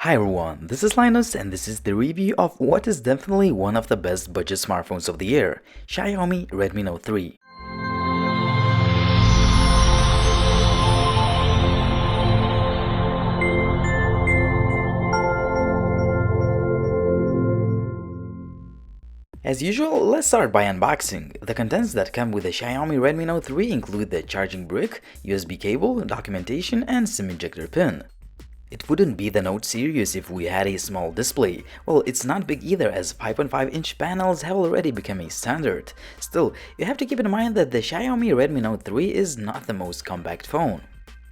Hi everyone, this is Linus and this is the review of what is definitely one of the best budget smartphones of the year, Xiaomi Redmi Note 3. As usual, let's start by unboxing. The contents that come with the Xiaomi Redmi Note 3 include the charging brick, USB cable, documentation, and SIM ejector pin. It wouldn't be the Note series if we had a small display. Well, it's not big either, as 5.5-inch panels have already become a standard. Still, you have to keep in mind that the Xiaomi Redmi Note 3 is not the most compact phone.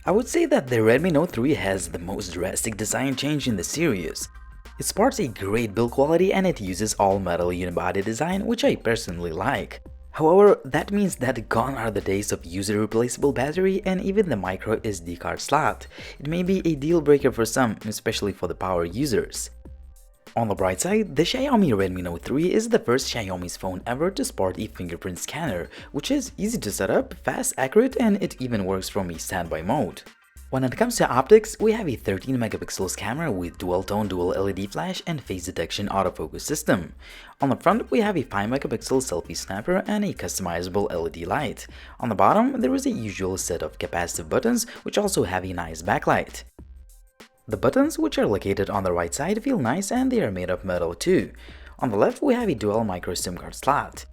I would say that the Redmi Note 3 has the most drastic design change in the series. It sports a great build quality and it uses all-metal unibody design, which I personally like. However, that means that gone are the days of user-replaceable battery and even the micro SD card slot. It may be a deal breaker for some, especially for the power users. On the bright side, the Xiaomi Redmi Note 3 is the first Xiaomi's phone ever to sport a fingerprint scanner, which is easy to set up, fast, accurate, and it even works from a standby mode. When it comes to optics, we have a 13 megapixels camera with dual-tone dual LED flash and face detection autofocus system. On the front, we have a 5 megapixel selfie snapper and a customizable LED light. On the bottom, there is a usual set of capacitive buttons which also have a nice backlight. The buttons, which are located on the right side, feel nice and they are made of metal too. On the left, we have a dual micro SIM card slot.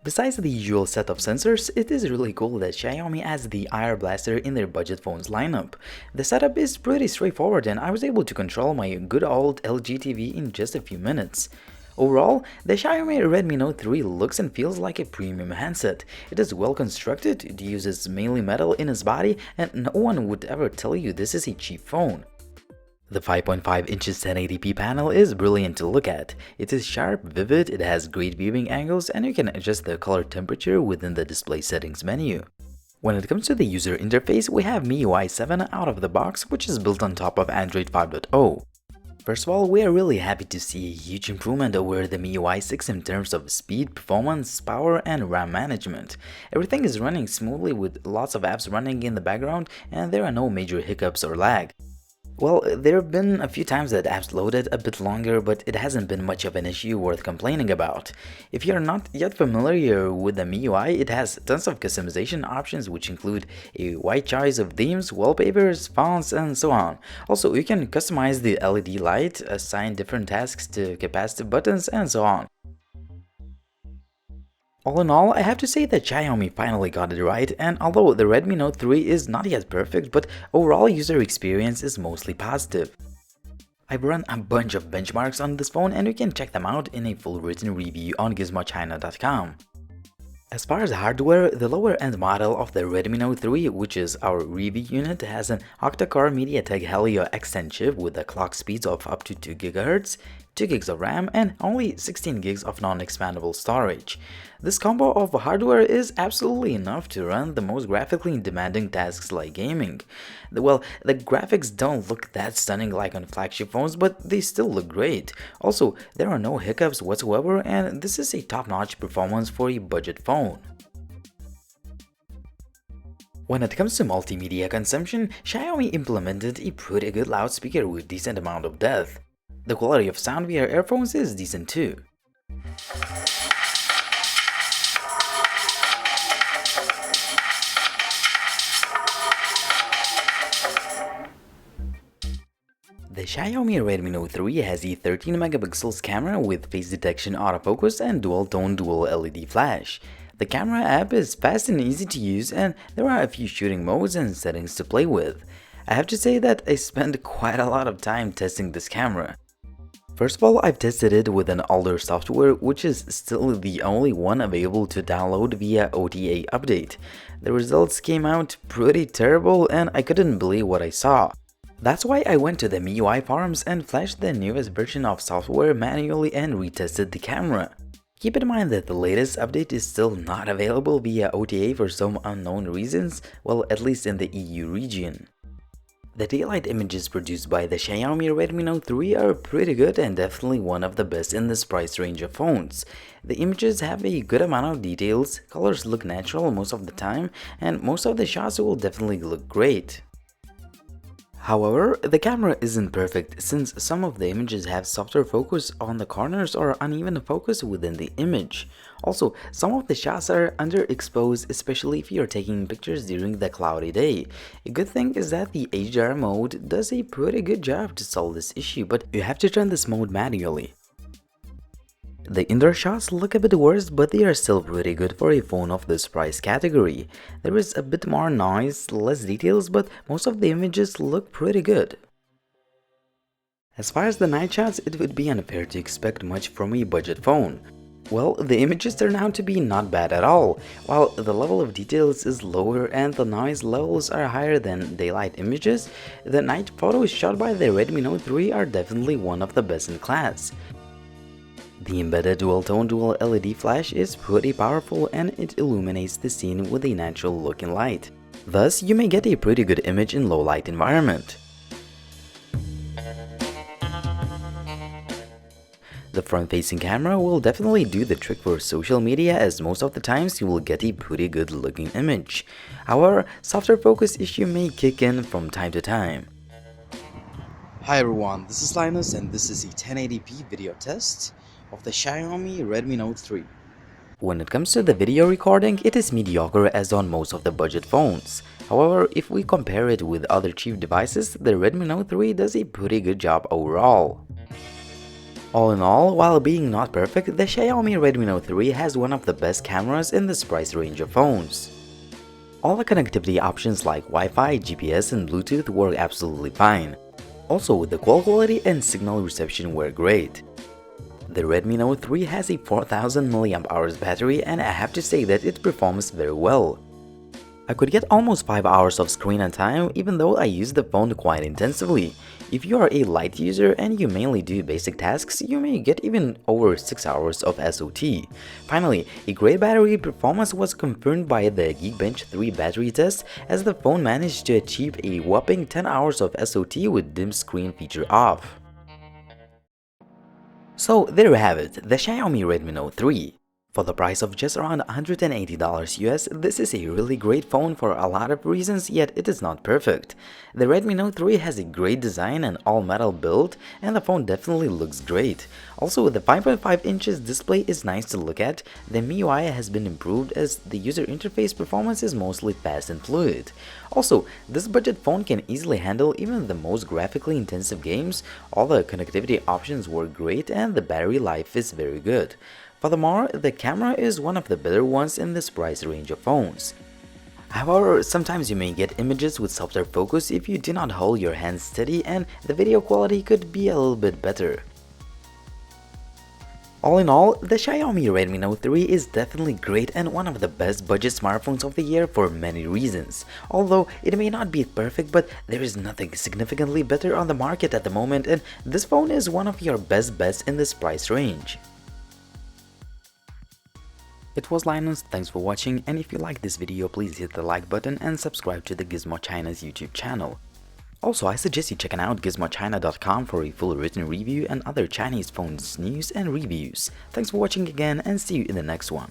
Besides the usual set of sensors, it is really cool that Xiaomi has the IR blaster in their budget phones lineup. The setup is pretty straightforward and I was able to control my good old LG TV in just a few minutes. Overall, the Xiaomi Redmi Note 3 looks and feels like a premium handset. It is well constructed, it uses mainly metal in its body, and no one would ever tell you this is a cheap phone. The 5.5 inches 1080p panel is brilliant to look at. It is sharp, vivid, it has great viewing angles, and you can adjust the color temperature within the display settings menu. When it comes to the user interface, we have MIUI 7 out of the box, which is built on top of Android 5.0. First of all, we are really happy to see a huge improvement over the MIUI 6 in terms of speed, performance, power, and RAM management. Everything is running smoothly with lots of apps running in the background, and there are no major hiccups or lag. Well, there have been a few times that apps loaded a bit longer, but it hasn't been much of an issue worth complaining about. If you're not yet familiar with the MIUI, it has tons of customization options which include a wide choice of themes, wallpapers, fonts, and so on. Also, you can customize the LED light, assign different tasks to capacitive buttons, and so on. All in all, I have to say that Xiaomi finally got it right, and although the Redmi Note 3 is not yet perfect, but overall user experience is mostly positive. I've run a bunch of benchmarks on this phone and you can check them out in a full written review on gizmochina.com. As far as hardware, the lower end model of the Redmi Note 3, which is our review unit, has an Octa-core Mediatek Helio X10 chip with a clock speeds of up to 2 GHz, 2 GB of RAM, and only 16 GB of non-expandable storage. This combo of hardware is absolutely enough to run the most graphically demanding tasks like gaming. Well, the graphics don't look that stunning like on flagship phones, but they still look great. Also, there are no hiccups whatsoever, and this is a top-notch performance for a budget phone. When it comes to multimedia consumption, Xiaomi implemented a pretty good loudspeaker with decent amount of depth. The quality of sound via earphones is decent too. The Xiaomi Redmi Note 3 has a 13 megapixels camera with face detection autofocus and dual-tone dual LED flash. The camera app is fast and easy to use and there are a few shooting modes and settings to play with. I have to say that I spent quite a lot of time testing this camera. First of all, I've tested it with an older software which is still the only one available to download via OTA update. The results came out pretty terrible and I couldn't believe what I saw. That's why I went to the MIUI forums and flashed the newest version of software manually and retested the camera. Keep in mind that the latest update is still not available via OTA for some unknown reasons, well, at least in the EU region. The daylight images produced by the Xiaomi Redmi Note 3 are pretty good and definitely one of the best in this price range of phones. The images have a good amount of details, colors look natural most of the time, and most of the shots will definitely look great. However, the camera isn't perfect since some of the images have softer focus on the corners or uneven focus within the image. Also, some of the shots are underexposed, especially if you're taking pictures during the cloudy day. A good thing is that the HDR mode does a pretty good job to solve this issue, but you have to turn this mode manually. The indoor shots look a bit worse, but they are still pretty good for a phone of this price category. There is a bit more noise, less details, but most of the images look pretty good. As far as the night shots, it would be unfair to expect much from a budget phone. Well, the images turn out to be not bad at all. While the level of details is lower and the noise levels are higher than daylight images, the night photos shot by the Redmi Note 3 are definitely one of the best in class. The embedded dual-tone dual LED flash is pretty powerful and it illuminates the scene with a natural looking light. Thus, you may get a pretty good image in low-light environment. The front-facing camera will definitely do the trick for social media, as most of the times you will get a pretty good looking image. However, softer focus issue may kick in from time to time. Hi everyone, this is Linus and this is a 1080p video test of the Xiaomi Redmi Note 3. When it comes to the video recording, it is mediocre as on most of the budget phones. However, if we compare it with other cheap devices, the Redmi Note 3 does a pretty good job overall. All in all, while being not perfect, the Xiaomi Redmi Note 3 has one of the best cameras in this price range of phones. All the connectivity options like Wi-Fi, GPS and Bluetooth work absolutely fine. Also, the call quality and signal reception were great. The Redmi Note 3 has a 4000 mAh battery and I have to say that it performs very well. I could get almost 5 hours of screen on time even though I use the phone quite intensively. If you are a light user and you mainly do basic tasks, you may get even over 6 hours of SOT. Finally, a great battery performance was confirmed by the Geekbench 3 battery test, as the phone managed to achieve a whopping 10 hours of SOT with dim screen feature off. So there you have it, the Xiaomi Redmi Note 3. For the price of just around $180 US, this is a really great phone for a lot of reasons, yet it is not perfect. The Redmi Note 3 has a great design and all-metal build, and the phone definitely looks great. Also, the 5.5 inches display is nice to look at. The MIUI has been improved as the user interface performance is mostly fast and fluid. Also, this budget phone can easily handle even the most graphically intensive games. All the connectivity options work great and the battery life is very good. Furthermore, the camera is one of the better ones in this price range of phones. However, sometimes you may get images with softer focus if you do not hold your hands steady, and the video quality could be a little bit better. All in all, the Xiaomi Redmi Note 3 is definitely great and one of the best budget smartphones of the year for many reasons. Although it may not be perfect, but there is nothing significantly better on the market at the moment, and this phone is one of your best bets in this price range. It was Linus, thanks for watching, and if you like this video, please hit the like button and subscribe to the Gizmo China's YouTube channel. Also, I suggest you checking out gizmochina.com for a full written review and other Chinese phones news and reviews. Thanks for watching again and see you in the next one.